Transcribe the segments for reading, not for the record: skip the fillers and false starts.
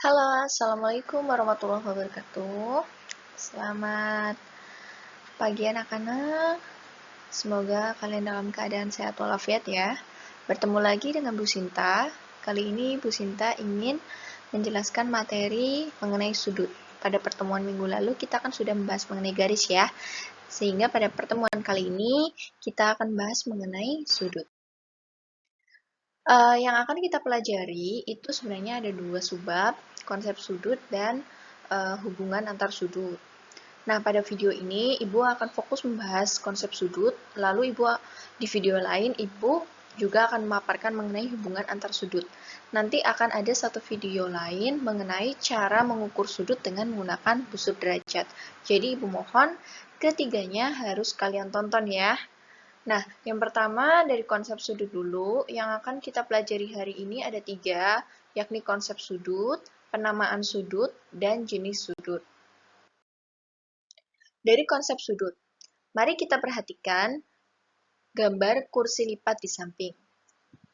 Halo, Assalamualaikum warahmatullahi wabarakatuh. Selamat pagi anak-anak. Semoga kalian dalam keadaan sehat walafiat ya. Bertemu lagi dengan Bu Sinta. Kali ini Bu Sinta ingin menjelaskan materi mengenai sudut. Pada pertemuan minggu lalu kita kan sudah membahas mengenai garis ya. Sehingga pada pertemuan kali ini kita akan bahas mengenai sudut. Yang akan kita pelajari itu sebenarnya ada dua subbab, konsep sudut dan hubungan antar sudut. Nah, pada video ini Ibu akan fokus membahas konsep sudut, lalu di video lain Ibu juga akan memaparkan mengenai hubungan antar sudut. Nanti akan ada satu video lain mengenai cara mengukur sudut dengan menggunakan busur derajat. Jadi Ibu mohon ketiganya harus kalian tonton ya. Nah, yang pertama dari konsep sudut dulu, yang akan kita pelajari hari ini ada 3, yakni konsep sudut, penamaan sudut, dan jenis sudut. Dari konsep sudut, mari kita perhatikan gambar kursi lipat di samping.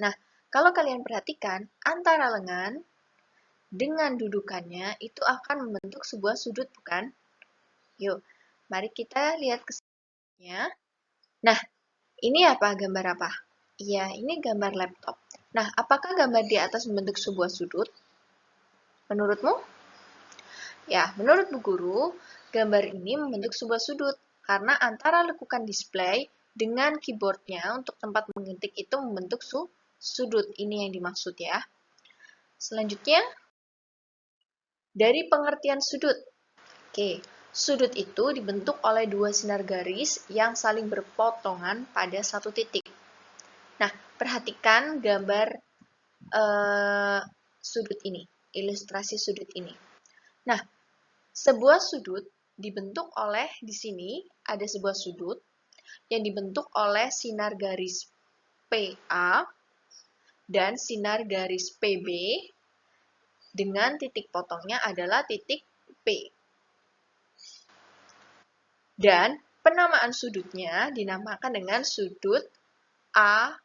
Nah, kalau kalian perhatikan, antara lengan dengan dudukannya itu akan membentuk sebuah sudut, bukan? Yuk, mari kita lihat ke sini. Nah, ini apa? Gambar apa? Iya, ini gambar laptop. Nah, apakah gambar di atas membentuk sebuah sudut? Menurutmu? Ya, menurut Bu Guru, gambar ini membentuk sebuah sudut karena antara lekukan display dengan keyboardnya untuk tempat mengetik itu membentuk sudut. Ini yang dimaksud ya. Selanjutnya, dari pengertian sudut. Oke, sudut itu dibentuk oleh dua sinar garis yang saling berpotongan pada satu titik. Nah, perhatikan gambar sudut ini, ilustrasi sudut ini. Nah, sebuah sudut dibentuk oleh, di sini ada sebuah sudut yang dibentuk oleh sinar garis PA dan sinar garis PB dengan titik potongnya adalah titik P. Dan penamaan sudutnya dinamakan dengan sudut APB,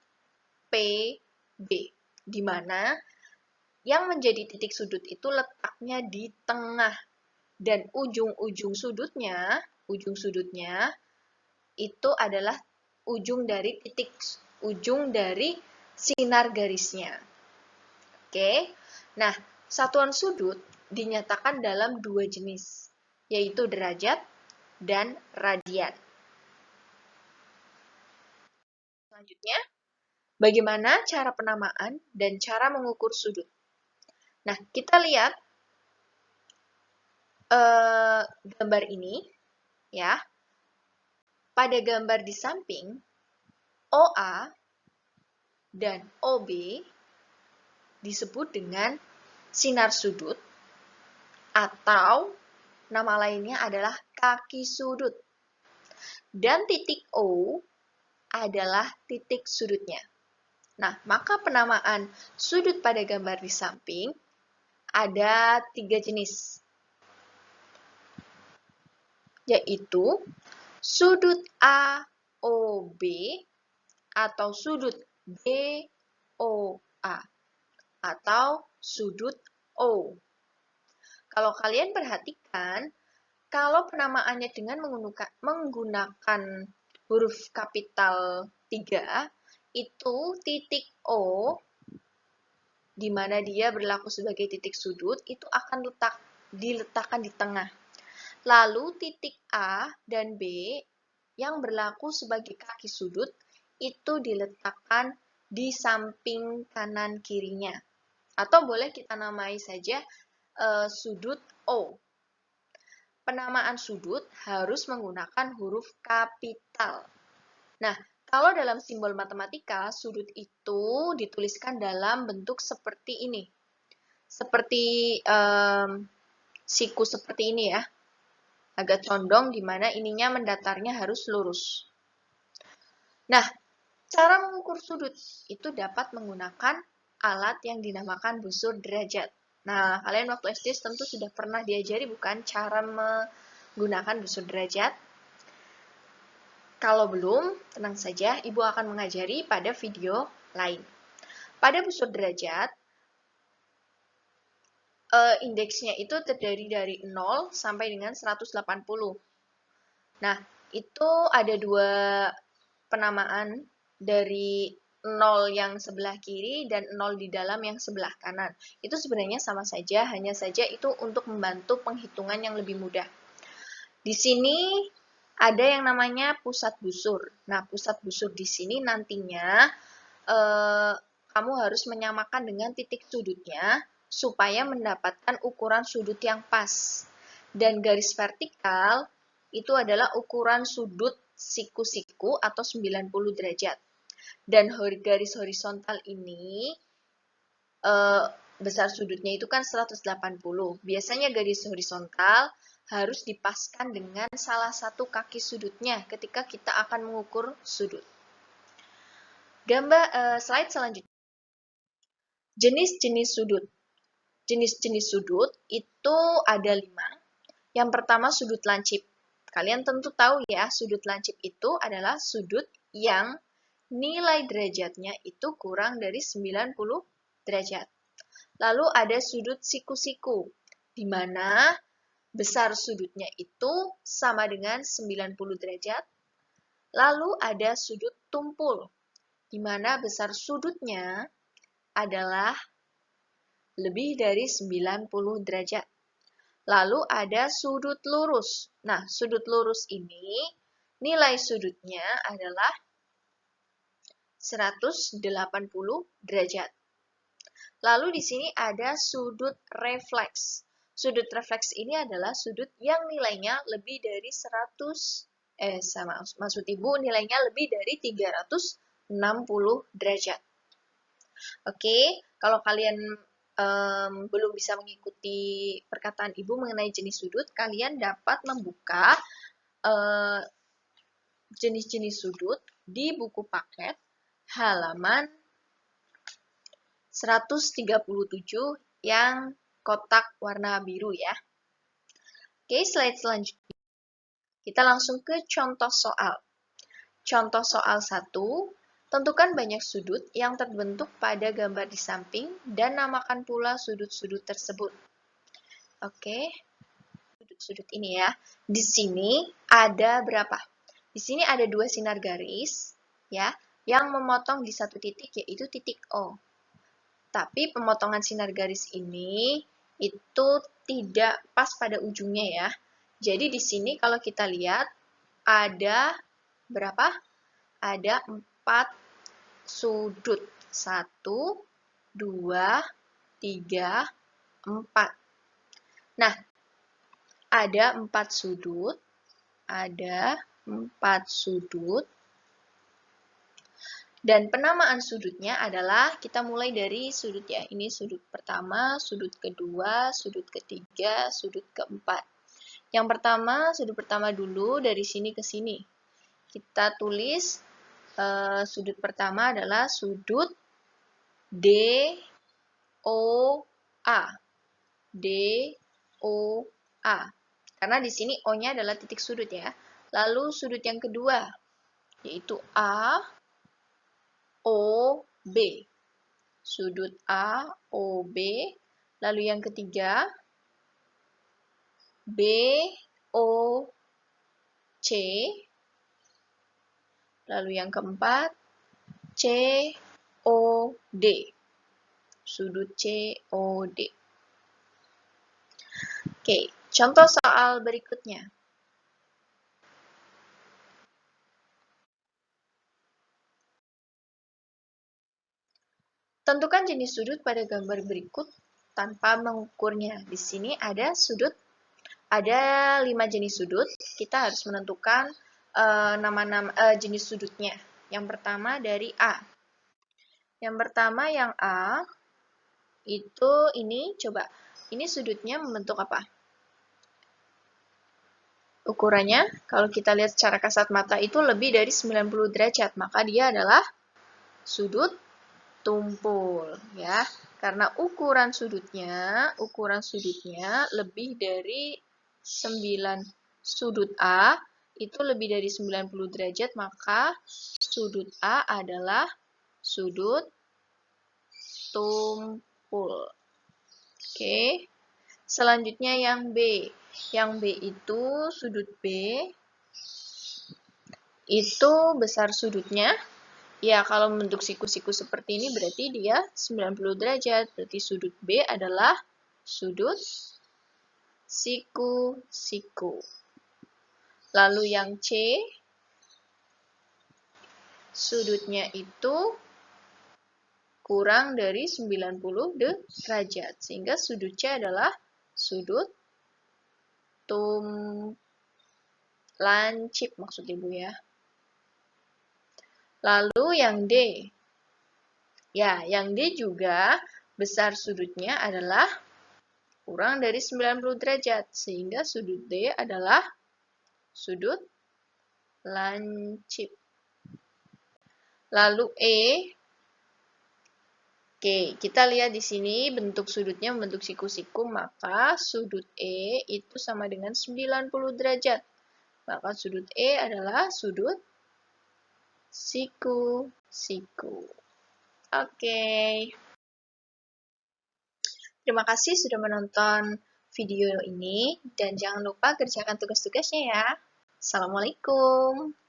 di mana yang menjadi titik sudut itu letaknya di tengah dan ujung sudutnya itu adalah ujung dari sinar garisnya. Oke. Nah, satuan sudut dinyatakan dalam dua jenis, yaitu derajat dan radian. Selanjutnya, bagaimana cara penamaan dan cara mengukur sudut? Nah, kita lihat gambar ini ya. Pada gambar di samping, OA dan OB disebut dengan sinar sudut atau nama lainnya adalah kaki sudut. Dan titik O adalah titik sudutnya. Nah, maka penamaan sudut pada gambar di samping ada 3 jenis, yaitu sudut AOB atau sudut BOA atau sudut O. Kalau kalian perhatikan, kalau penamaannya dengan menggunakan huruf kapital 3, itu titik O, di mana dia berlaku sebagai titik sudut, itu akan diletakkan di tengah. Lalu titik A dan B yang berlaku sebagai kaki sudut, itu diletakkan di samping kanan kirinya. Atau boleh kita namai saja sudut O. Penamaan sudut harus menggunakan huruf kapital. Nah, kalau dalam simbol matematika, sudut itu dituliskan dalam bentuk seperti ini. Seperti siku seperti ini ya. Agak condong, di mana ininya mendatarnya harus lurus. Nah, cara mengukur sudut itu dapat menggunakan alat yang dinamakan busur derajat. Nah, kalian waktu SD tentu sudah pernah diajari bukan cara menggunakan busur derajat? Kalau belum, tenang saja, Ibu akan mengajari pada video lain. Pada busur derajat, indeksnya itu terdiri dari 0 sampai dengan 180. Nah, itu ada dua penamaan dari 0 yang sebelah kiri dan 0 di dalam yang sebelah kanan. Itu sebenarnya sama saja, hanya saja itu untuk membantu penghitungan yang lebih mudah. Di sini ada yang namanya pusat busur. Nah, pusat busur di sini nantinya kamu harus menyamakan dengan titik sudutnya supaya mendapatkan ukuran sudut yang pas. Dan garis vertikal itu adalah ukuran sudut siku-siku atau 90 derajat. Dan garis horizontal ini besar sudutnya itu kan 180. Biasanya garis horizontal harus dipaskan dengan salah satu kaki sudutnya ketika kita akan mengukur sudut. Slide selanjutnya. Jenis-jenis sudut. Jenis-jenis sudut itu ada 5. Yang pertama sudut lancip. Kalian tentu tahu ya, sudut lancip itu adalah sudut yang nilai derajatnya itu kurang dari 90 derajat. Lalu ada sudut siku-siku, di mana besar sudutnya itu sama dengan 90 derajat. Lalu ada sudut tumpul, di mana besar sudutnya adalah lebih dari 90 derajat. Lalu ada sudut lurus. Nah, sudut lurus ini nilai sudutnya adalah 180 derajat. Lalu di sini ada sudut refleks. Sudut refleks ini adalah sudut yang nilainya lebih dari 100 maksud Ibu nilainya lebih dari 360 derajat. Oke, kalau kalian belum bisa mengikuti perkataan Ibu mengenai jenis sudut, kalian dapat membuka jenis-jenis sudut di buku paket halaman 137 yang kotak warna biru ya. Oke, slide selanjutnya. Kita langsung ke contoh soal. Contoh soal 1. Tentukan banyak sudut yang terbentuk pada gambar di samping dan namakan pula sudut-sudut tersebut. Oke, sudut-sudut ini ya. Di sini ada berapa? Di sini ada 2 sinar garis ya, yang memotong di satu titik yaitu titik O. Tapi pemotongan sinar garis ini itu tidak pas pada ujungnya ya. Jadi di sini kalau kita lihat ada berapa? Ada 4 sudut. 1, 2, 3, 4. Nah, ada 4 sudut. Ada 4 sudut. Dan penamaan sudutnya adalah, kita mulai dari sudut ya. Ini sudut pertama, sudut kedua, sudut ketiga, sudut keempat. Yang pertama, sudut pertama dulu dari sini ke sini. Kita tulis sudut pertama adalah sudut DOA. DOA. Karena di sini O-nya adalah titik sudut ya. Lalu sudut yang kedua, yaitu AOB. Sudut AOB. Lalu yang ketiga, BOC. Lalu yang keempat, COD. Sudut COD. Oke, contoh soal berikutnya. Tentukan jenis sudut pada gambar berikut tanpa mengukurnya. Di sini ada ada 5 jenis sudut. Kita harus menentukan jenis sudutnya. Yang pertama dari A. Yang pertama yang A itu ini coba. Ini sudutnya membentuk apa? Ukurannya kalau kita lihat secara kasat mata itu lebih dari 90 derajat, maka dia adalah sudut tumpul ya. Karena ukuran sudutnya lebih dari 9 sudut A itu lebih dari 90 derajat, maka sudut A adalah sudut tumpul. Oke. Selanjutnya yang B. Yang B itu sudut B itu besar sudutnya. Ya, kalau bentuk siku-siku seperti ini berarti dia 90 derajat. Berarti sudut B adalah sudut siku-siku. Lalu yang C, sudutnya itu kurang dari 90 derajat. Sehingga sudut C adalah sudut lancip maksud Ibu ya. Lalu yang D. Ya, yang D juga besar sudutnya adalah kurang dari 90 derajat. Sehingga sudut D adalah sudut lancip. Lalu E. Oke, kita lihat di sini bentuk sudutnya membentuk siku-siku, maka sudut E itu sama dengan 90 derajat. Maka sudut E adalah sudut siku-siku. Oke. Terima kasih sudah menonton video ini dan jangan lupa kerjakan tugas-tugasnya ya. Assalamualaikum.